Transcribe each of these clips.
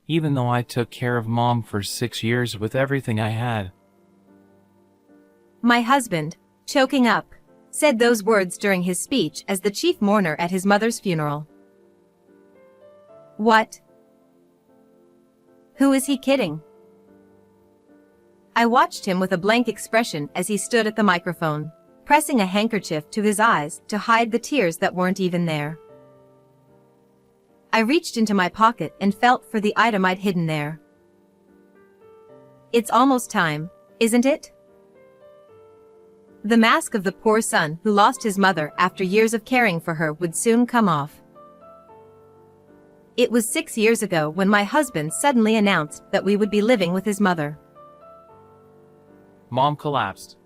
even though I took care of Mom for 6 years with everything I had. My husband, choking up, said those words during his speech as the chief mourner at his mother's funeral. What? Who is he kidding? I watched him with a blank expression as he stood at the microphone, pressing a handkerchief to his eyes to hide the tears that weren't even there. I reached into my pocket and felt for the item I'd hidden there. It's almost time, isn't it? The mask of the poor son who lost his mother after years of caring for her would soon come off. It was 6 years ago when my husband suddenly announced that we would be living with his mother. Mom collapsed.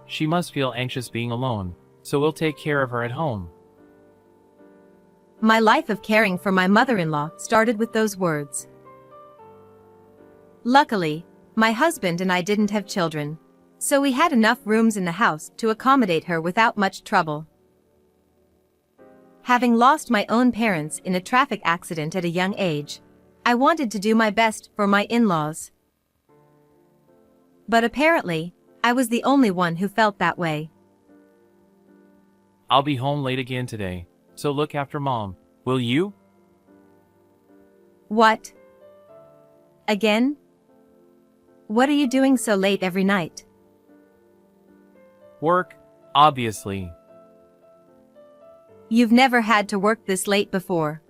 She must feel anxious being alone, so we'll take care of her at home. My life of caring for my mother-in-law started with those words. Luckily, my husband and I didn't have children, so we had enough rooms in the house to accommodate her without much trouble. Having lost my own parents in a traffic accident at a young age, I wanted to do my best for my in-laws. But apparently, I was the only one who felt that way. I'll be home late again today, so look after Mom, will you? What? Again? What are you doing so late every night? Work, obviously. You've never had to work this late before.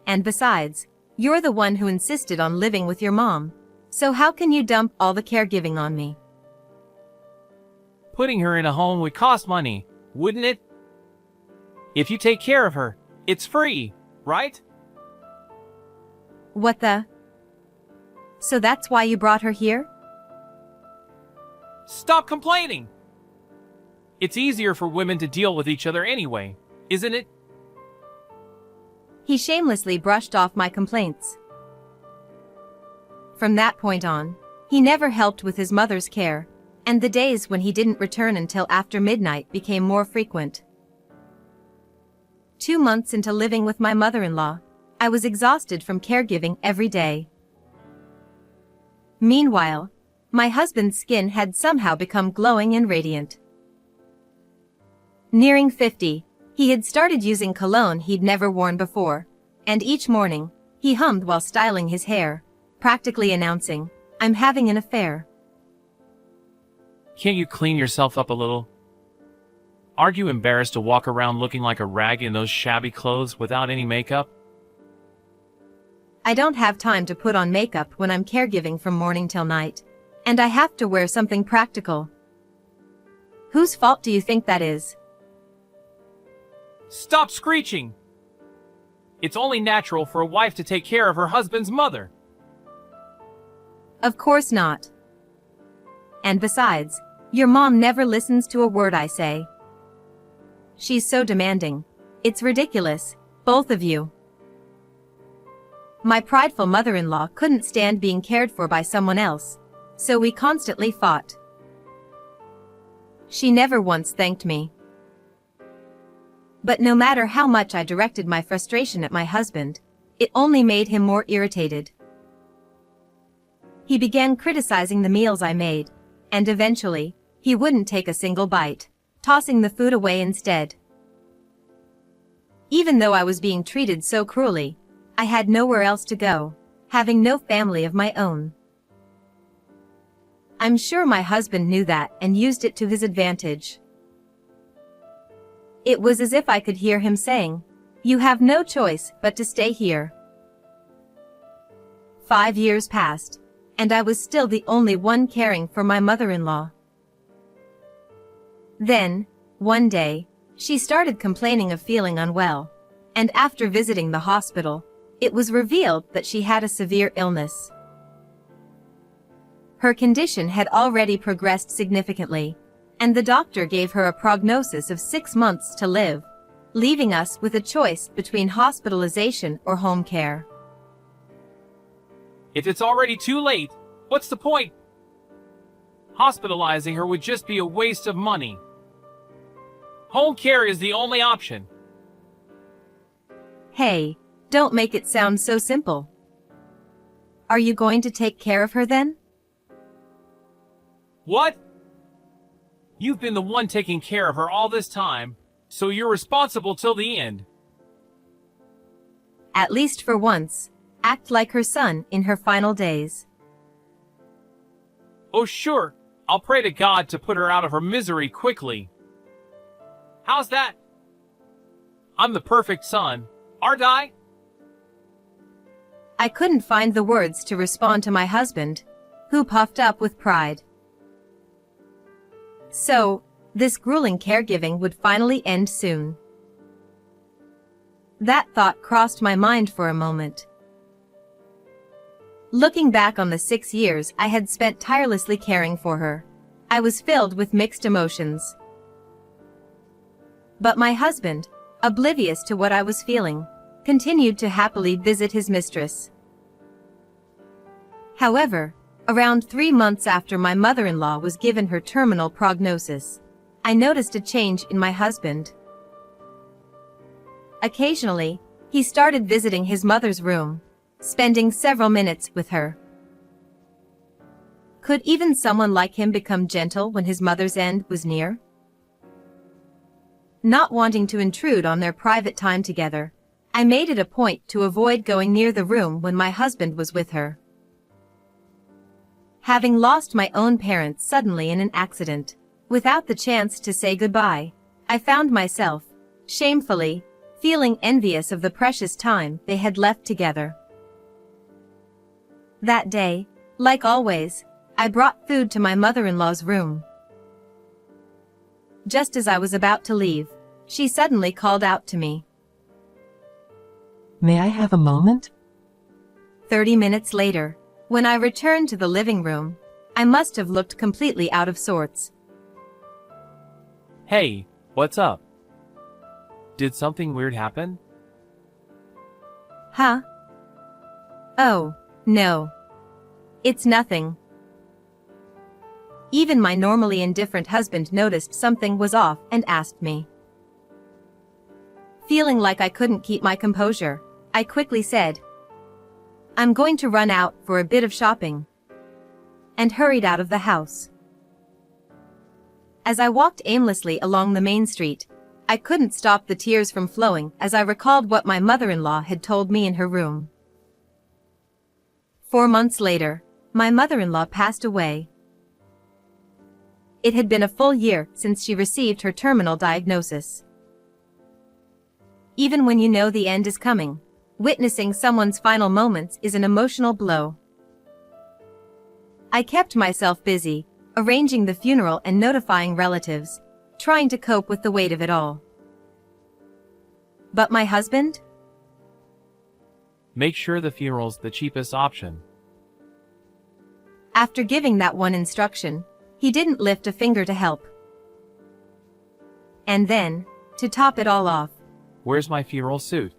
And besides, you're the one who insisted on living with your mom, so how can you dump all the caregiving on me? Putting her in a home would cost money, wouldn't it? If you take care of her, it's free, right? What the? So that's why you brought her here? Stop complaining! It's easier for women to deal with each other anyway, isn't it? He shamelessly brushed off my complaints. From that point on, he never helped with his mother's care, and the days when he didn't return until after midnight became more frequent. 2 months into living with my mother-in-law, I was exhausted from caregiving every day. Meanwhile, my husband's skin had somehow become glowing and radiant. Nearing 50, he had started using cologne he'd never worn before, and each morning, he hummed while styling his hair, practically announcing, "I'm having an affair." Can't you clean yourself up a little? Aren't you embarrassed to walk around looking like a rag in those shabby clothes without any makeup? I don't have time to put on makeup when I'm caregiving from morning till night, and I have to wear something practical. Whose fault do you think that is? Stop screeching! It's only natural for a wife to take care of her husband's mother. Of course not. And besides, your mom never listens to a word I say. She's so demanding. It's ridiculous, both of you. My prideful mother-in-law couldn't stand being cared for by someone else, so we constantly fought. She never once thanked me. But no matter how much I directed my frustration at my husband, it only made him more irritated. He began criticizing the meals I made, and eventually, he wouldn't take a single bite, tossing the food away instead. Even though I was being treated so cruelly, I had nowhere else to go, having no family of my own. I'm sure my husband knew that and used it to his advantage. It was as if I could hear him saying, "You have no choice but to stay here." 5 years passed, and I was still the only one caring for my mother-in-law. Then, one day, she started complaining of feeling unwell, and after visiting the hospital, it was revealed that she had a severe illness. Her condition had already progressed significantly, and the doctor gave her a prognosis of 6 months to live, leaving us with a choice between hospitalization or home care. If it's already too late, what's the point? Hospitalizing her would just be a waste of money. Home care is the only option. Hey, Don't make it sound so simple. Are you going to take care of her then? What? You've been the one taking care of her all this time, so you're responsible till the end. At least for once, act like her son in her final days. Oh sure, I'll pray to God to put her out of her misery quickly. How's that? I'm the perfect son, aren't I? I couldn't find the words to respond to my husband, who puffed up with pride. So, this grueling caregiving would finally end soon. That thought crossed my mind for a moment. Looking back on the 6 years I had spent tirelessly caring for her, I was filled with mixed emotions. But my husband, oblivious to what I was feeling, continued to happily visit his mistress. However, around 3 months after my mother-in-law was given her terminal prognosis, I noticed a change in my husband. Occasionally, he started visiting his mother's room, spending several minutes with her. Could even someone like him become gentle when his mother's end was near? Not wanting to intrude on their private time together, I made it a point to avoid going near the room when my husband was with her. Having lost my own parents suddenly in an accident, without the chance to say goodbye, I found myself, shamefully, feeling envious of the precious time they had left together. That day, like always, I brought food to my mother-in-law's room. Just as I was about to leave, she suddenly called out to me. May I have a moment? 30 minutes later, when I returned to the living room, I must have looked completely out of sorts. Hey, what's up? Did something weird happen? Huh? Oh, no. It's nothing. Even my normally indifferent husband noticed something was off and asked me. Feeling like I couldn't keep my composure, I quickly said, "I'm going to run out for a bit of shopping," and hurried out of the house. As I walked aimlessly along the main street, I couldn't stop the tears from flowing as I recalled what my mother-in-law had told me in her room. 4 months later, my mother-in-law passed away. It had been a full year since she received her terminal diagnosis. Even when you know the end is coming, witnessing someone's final moments is an emotional blow. I kept myself busy, arranging the funeral and notifying relatives, trying to cope with the weight of it all. But my husband? Make sure the funeral's the cheapest option. After giving that one instruction, he didn't lift a finger to help. And then, to top it all off, Where's my funeral suit?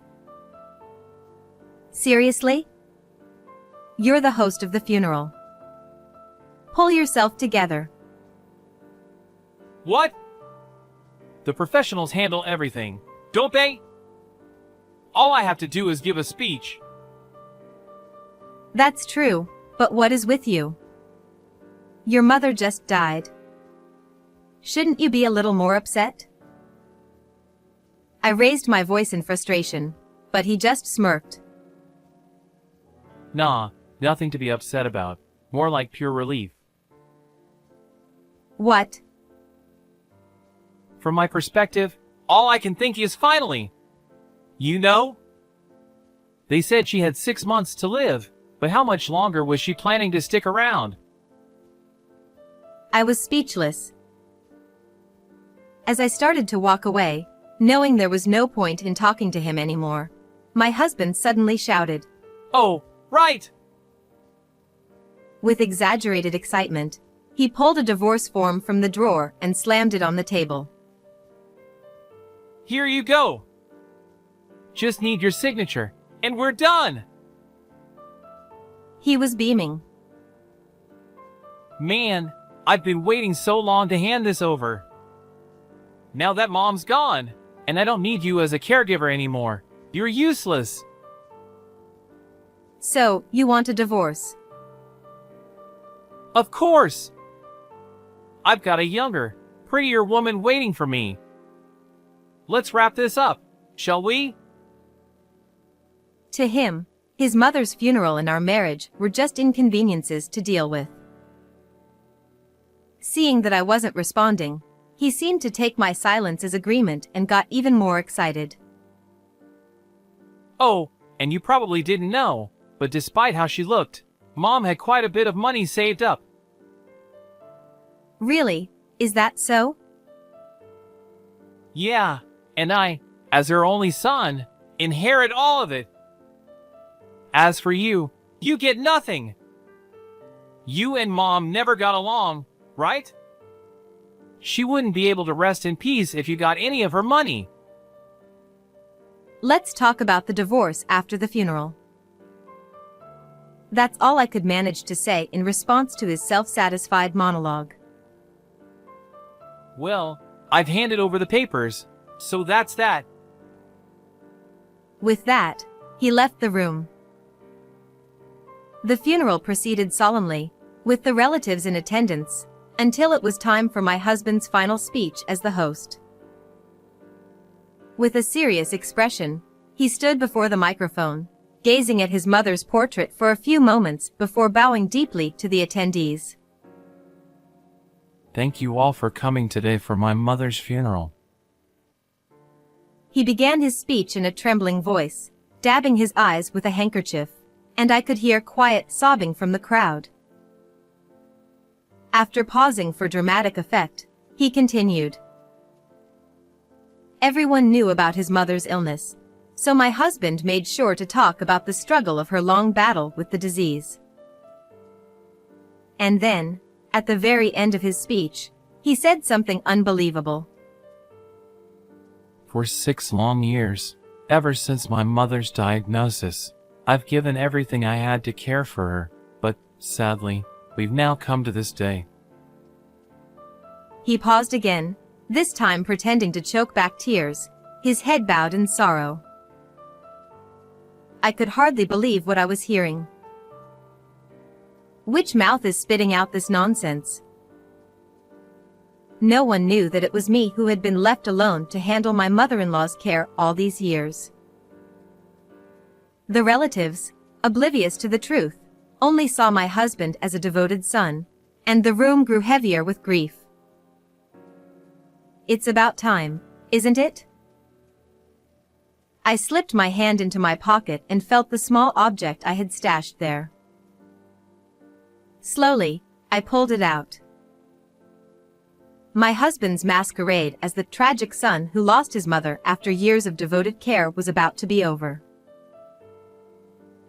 seriously? You're the host of the funeral. Pull yourself together. What? The professionals handle everything, don't they? All I have to do is give a speech. That's true, but what is with you? Your mother just died. Shouldn't you be a little more upset? I raised my voice in frustration, but he just smirked. Nah, nothing to be upset about. More like pure relief. What? From my perspective, all I can think is finally. You know? They said she had 6 months to live, but how much longer was she planning to stick around? I was speechless. As I started to walk away, knowing there was no point in talking to him anymore, my husband suddenly shouted. Oh, right! With exaggerated excitement, he pulled a divorce form from the drawer and slammed it on the table. Here you go! Just need your signature, and we're done! He was beaming. Man, I've been waiting so long to hand this over. Now that mom's gone, and I don't need you as a caregiver anymore. You're useless. So, you want a divorce? Of course! I've got a younger, prettier woman waiting for me. Let's wrap this up, shall we? To him, his mother's funeral and our marriage were just inconveniences to deal with. Seeing that I wasn't responding, he seemed to take my silence as agreement and got even more excited. Oh, and you probably didn't know, but despite how she looked, Mom had quite a bit of money saved up. Really? Is that so? Yeah, and I, as her only son, inherit all of it. As for you, you get nothing. You and Mom never got along, right? She wouldn't be able to rest in peace if you got any of her money. Let's talk about the divorce after the funeral. That's all I could manage to say in response to his self-satisfied monologue. Well, I've handed over the papers, so that's that. With that, he left the room. The funeral proceeded solemnly, with the relatives in attendance, until it was time for my husband's final speech as the host. With a serious expression, he stood before the microphone, gazing at his mother's portrait for a few moments before bowing deeply to the attendees. Thank you all for coming today for my mother's funeral. He began his speech in a trembling voice, dabbing his eyes with a handkerchief, and I could hear quiet sobbing from the crowd. After pausing for dramatic effect, he continued. Everyone knew about his mother's illness, so my husband made sure to talk about the struggle of her long battle with the disease. And then, at the very end of his speech, he said something unbelievable. For 6 long years, ever since my mother's diagnosis, I've given everything I had to care for her, but, sadly, we've now come to this day. He paused again, this time pretending to choke back tears, his head bowed in sorrow. I could hardly believe what I was hearing. Which mouth is spitting out this nonsense? No one knew that it was me who had been left alone to handle my mother-in-law's care all these years. The relatives, oblivious to the truth, only saw my husband as a devoted son, and the room grew heavier with grief. It's about time, isn't it? I slipped my hand into my pocket and felt the small object I had stashed there. Slowly, I pulled it out. My husband's masquerade as the tragic son who lost his mother after years of devoted care was about to be over.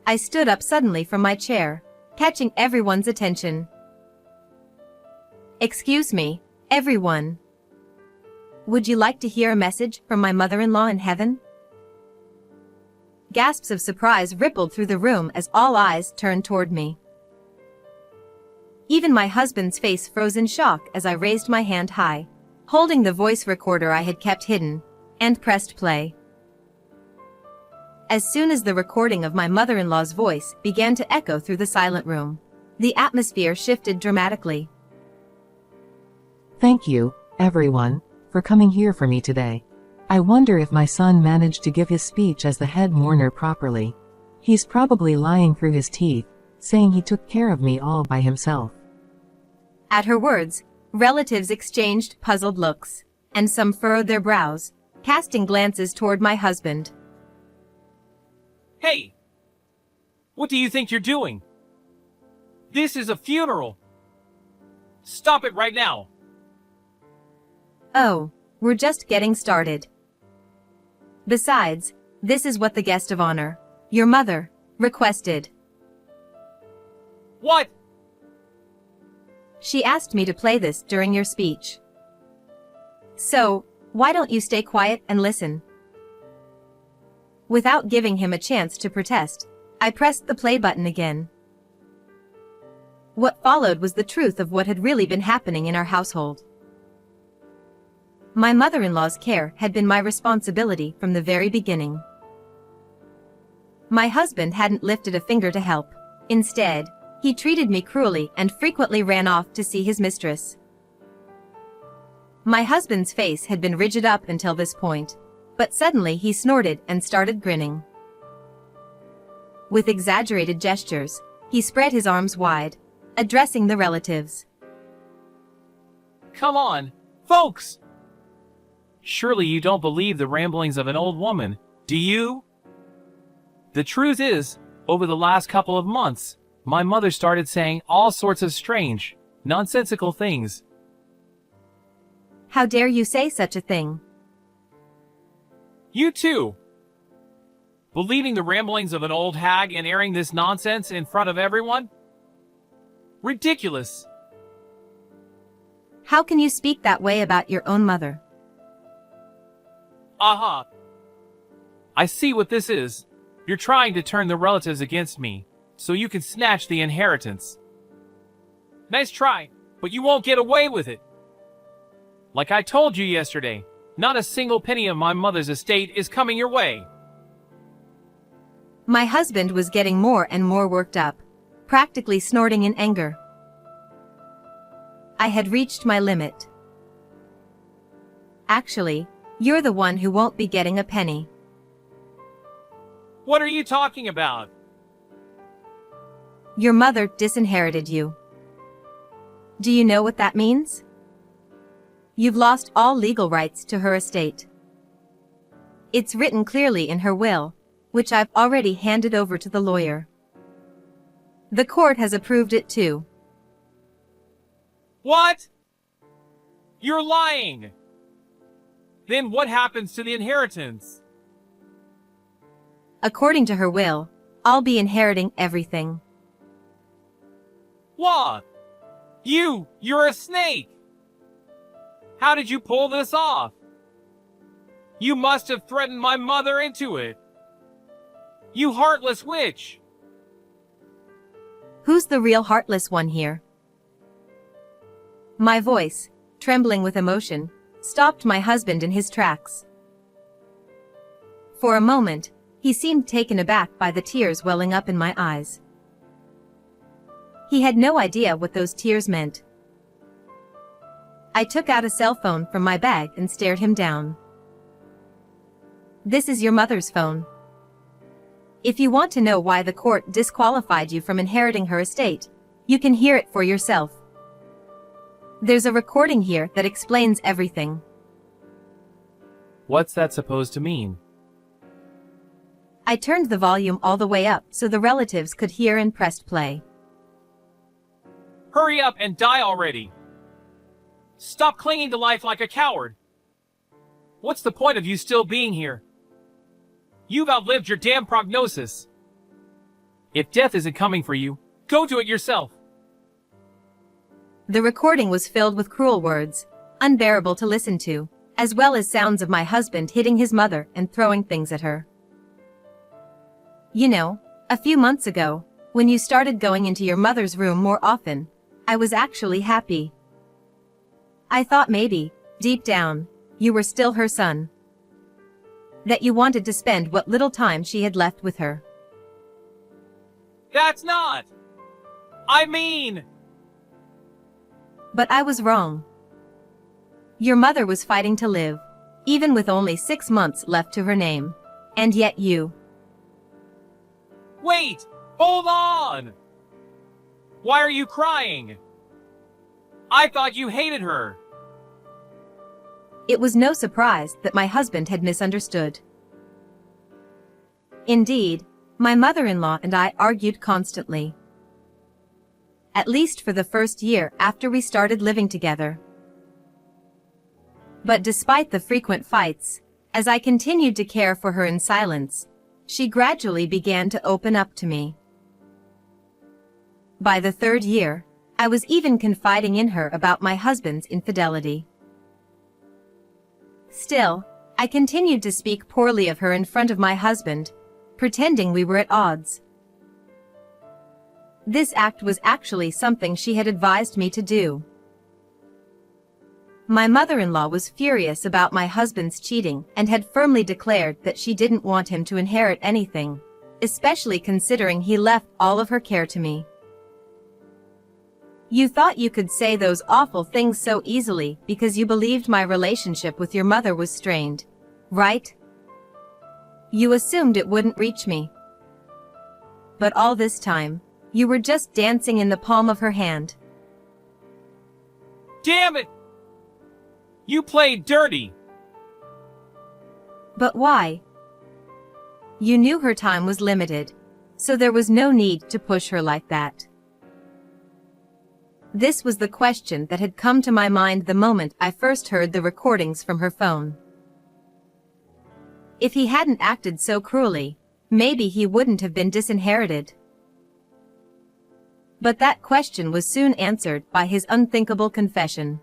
I stood up suddenly from my chair, catching everyone's attention. Excuse me, everyone. Would you like to hear a message from my mother-in-law in heaven? Gasps of surprise rippled through the room as all eyes turned toward me. Even my husband's face froze in shock as I raised my hand high, holding the voice recorder I had kept hidden, and pressed play. As soon as the recording of my mother-in-law's voice began to echo through the silent room, the atmosphere shifted dramatically. Thank you, everyone, for coming here for me today. I wonder if my son managed to give his speech as the head mourner properly. He's probably lying through his teeth, saying he took care of me all by himself. At her words, relatives exchanged puzzled looks, and some furrowed their brows, casting glances toward my husband. Hey! What do you think you're doing? This is a funeral! Stop it right now! Oh, we're just getting started. Besides, this is what the guest of honor, your mother, requested. What? She asked me to play this during your speech. So, why don't you stay quiet and listen? Without giving him a chance to protest, I pressed the play button again. What followed was the truth of what had really been happening in our household. My mother-in-law's care had been my responsibility from the very beginning. My husband hadn't lifted a finger to help. Instead, he treated me cruelly and frequently ran off to see his mistress. My husband's face had been rigid up until this point, but suddenly he snorted and started grinning. With exaggerated gestures, he spread his arms wide, addressing the relatives. Come on, folks! Surely you don't believe the ramblings of an old woman, do you? The truth is, over the last couple of months, my mother started saying all sorts of strange, nonsensical things. How dare you say such a thing? You too! Believing the ramblings of an old hag and airing this nonsense in front of everyone? Ridiculous! How can you speak that way about your own mother? Aha! I see what this is. You're trying to turn the relatives against me, so you can snatch the inheritance. Nice try, but you won't get away with it. Like I told you yesterday, not a single penny of my mother's estate is coming your way. My husband was getting more and more worked up, practically snorting in anger. I had reached my limit. Actually, you're the one who won't be getting a penny. What are you talking about? Your mother disinherited you. Do you know what that means? You've lost all legal rights to her estate. It's written clearly in her will, which I've already handed over to the lawyer. The court has approved it too. What? You're lying! Then what happens to the inheritance? According to her will, I'll be inheriting everything. What? You're a snake! How did you pull this off? You must have threatened my mother into it. You heartless witch! Who's the real heartless one here? My voice, trembling with emotion, stopped my husband in his tracks. For a moment, he seemed taken aback by the tears welling up in my eyes. He had no idea what those tears meant. I took out a cell phone from my bag and stared him down. This is your mother's phone. If you want to know why the court disqualified you from inheriting her estate, you can hear it for yourself. There's a recording here that explains everything. What's that supposed to mean? I turned the volume all the way up so the relatives could hear and pressed play. Hurry up and die already! Stop clinging to life like a coward! What's the point of you still being here? You've outlived your damn prognosis. If death isn't coming for you, go to it yourself. The recording was filled with cruel words, unbearable to listen to, as well as sounds of my husband hitting his mother and throwing things at her. You know, a few months ago, when you started going into your mother's room more often, I was actually happy. I thought maybe, deep down, you were still her son. That you wanted to spend what little time she had left with her. That's not! I mean... But I was wrong. Your mother was fighting to live, even with only 6 months left to her name. And yet you... Wait! Hold on! Why are you crying? I thought you hated her. It was no surprise that my husband had misunderstood. Indeed, my mother-in-law and I argued constantly. At least for the first year after we started living together. But despite the frequent fights, as I continued to care for her in silence, she gradually began to open up to me. By the 3rd year, I was even confiding in her about my husband's infidelity. Still, I continued to speak poorly of her in front of my husband, pretending we were at odds. This act was actually something she had advised me to do. My mother-in-law was furious about my husband's cheating and had firmly declared that she didn't want him to inherit anything, especially considering he left all of her care to me. You thought you could say those awful things so easily because you believed my relationship with your mother was strained, right? You assumed it wouldn't reach me. But all this time, you were just dancing in the palm of her hand. Damn it! You played dirty! But why? You knew her time was limited, so there was no need to push her like that. This was the question that had come to my mind the moment I first heard the recordings from her phone. If he hadn't acted so cruelly, maybe he wouldn't have been disinherited. But that question was soon answered by his unthinkable confession.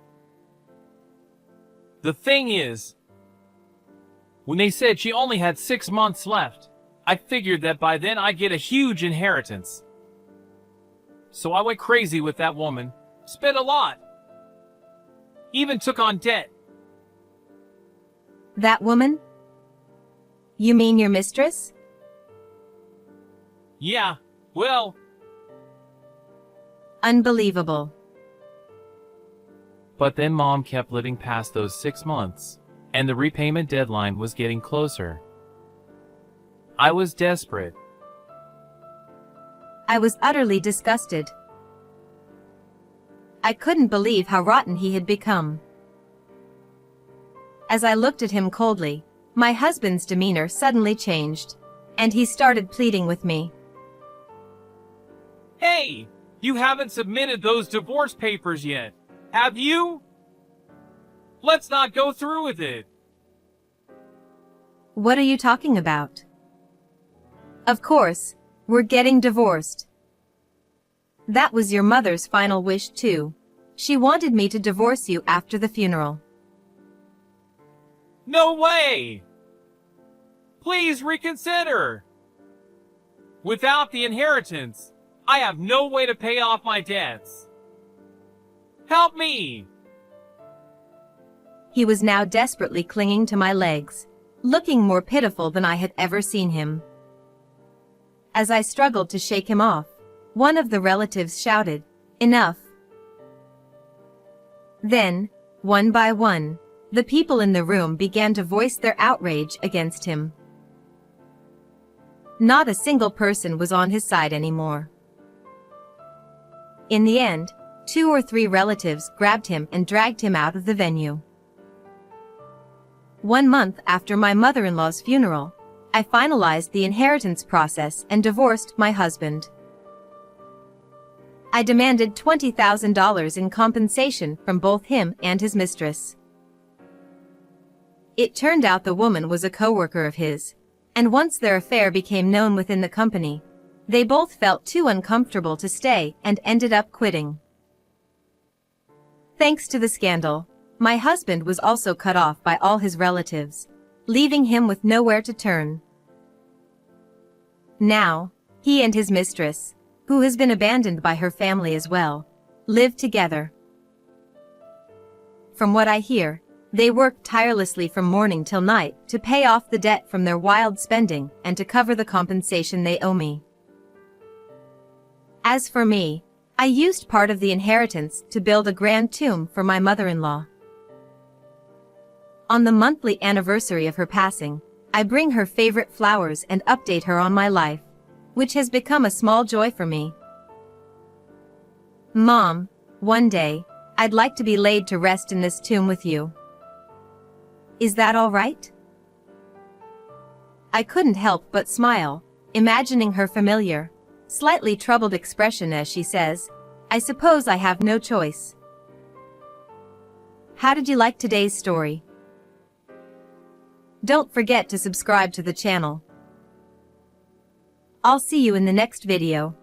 The thing is, when they said she only had 6 months left, I figured that by then I'd get a huge inheritance. So I went crazy with that woman, spent a lot, even took on debt. That woman? You mean your mistress? Yeah, well, Unbelievable. but then Mom kept living past those 6 months, and the repayment deadline was getting closer. I was desperate. I was utterly disgusted. I couldn't believe how rotten he had become. As I looked at him coldly, my husband's demeanor suddenly changed, and he started pleading with me. Hey, you haven't submitted those divorce papers yet, have you? Let's not go through with it. What are you talking about? Of course, we're getting divorced. That was your mother's final wish too. She wanted me to divorce you after the funeral. No way! Please reconsider! Without the inheritance, I have no way to pay off my debts. Help me! He was now desperately clinging to my legs, looking more pitiful than I had ever seen him. As I struggled to shake him off, one of the relatives shouted, "Enough!" Then, one by one, the people in the room began to voice their outrage against him. Not a single person was on his side anymore. In the end, 2 or 3 relatives grabbed him and dragged him out of the venue. 1 month after my mother-in-law's funeral, I finalized the inheritance process and divorced my husband. I demanded $20,000 in compensation from both him and his mistress. It turned out the woman was a coworker of his, and once their affair became known within the company, they both felt too uncomfortable to stay and ended up quitting. Thanks to the scandal, my husband was also cut off by all his relatives, leaving him with nowhere to turn. Now, he and his mistress, who has been abandoned by her family as well, live together. From what I hear, they work tirelessly from morning till night to pay off the debt from their wild spending and to cover the compensation they owe me. As for me, I used part of the inheritance to build a grand tomb for my mother-in-law. On the monthly anniversary of her passing, I bring her favorite flowers and update her on my life, which has become a small joy for me. Mom, one day, I'd like to be laid to rest in this tomb with you. Is that all right? I couldn't help but smile, imagining her familiar, slightly troubled expression as she says, "I suppose I have no choice." How did you like today's story? Don't forget to subscribe to the channel. I'll see you in the next video.